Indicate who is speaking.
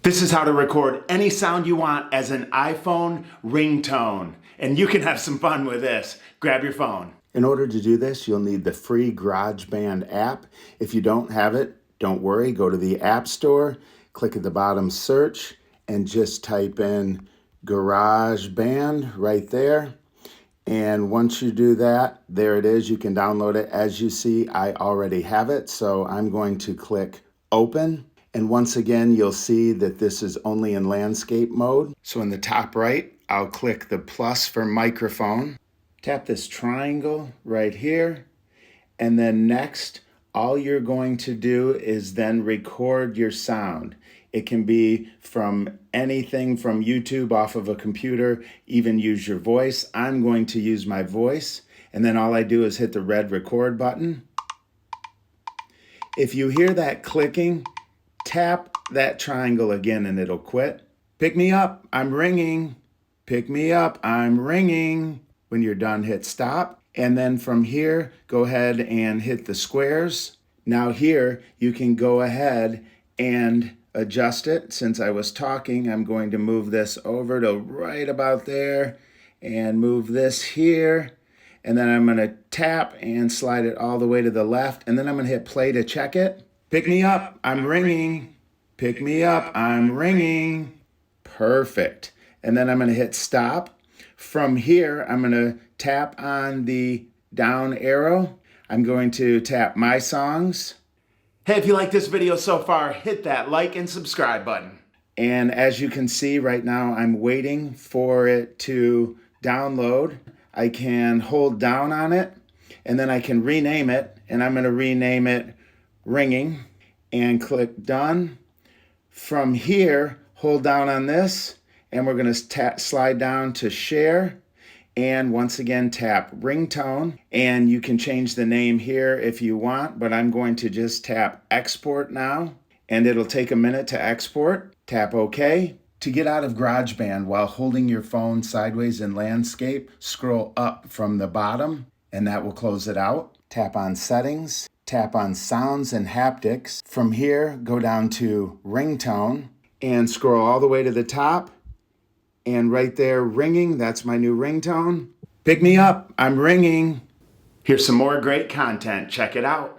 Speaker 1: This is how to record any sound you want as an iPhone ringtone. And you can have some fun with this. Grab your phone. In order to do this, you'll need the free GarageBand app. If you don't have it, don't worry. Go to the App Store, click at the bottom search, and just type in GarageBand right there. And once you do that, there it is. You can download it. As you see, I already have it. So I'm going to click Open. And once again, you'll see that this is only in landscape mode. So in the top right, I'll click the plus for microphone. Tap this triangle right here. And then next, all you're going to do is then record your sound. It can be from anything from YouTube, off of a computer, even use your voice. I'm going to use my voice. And then all I do is hit the red record button. If you hear that clicking, tap that triangle again and it'll quit. Pick me up, I'm ringing. Pick me up, I'm ringing. When you're done, hit stop. And then from here, go ahead and hit the squares. Now here, you can go ahead and adjust it. Since I was talking, I'm going to move this over to right about there and move this here. And then I'm gonna tap and slide it all the way to the left. And then I'm gonna hit play to check it. Pick me up, I'm ringing. Pick me up, I'm ringing. Perfect. And then I'm gonna hit stop. From here, I'm gonna tap on the down arrow. I'm going to tap my songs. Hey, if you like this video so far, hit that like and subscribe button. And as you can see right now, I'm waiting for it to download. I can hold down on it and then I can rename it, and I'm gonna rename it Ringing and click done. From here, hold down on this and we're gonna slide down to share. And once again, tap ringtone, and you can change the name here if you want, but I'm going to just tap export now, and it'll take a minute to export. Tap OK. To get out of GarageBand while holding your phone sideways in landscape, scroll up from the bottom, and that will close it out. Tap on settings, tap on sounds and haptics. From here, go down to ringtone, and scroll all the way to the top. And right there, ringing, that's my new ringtone. Pick me up, I'm ringing. Here's some more great content, check it out.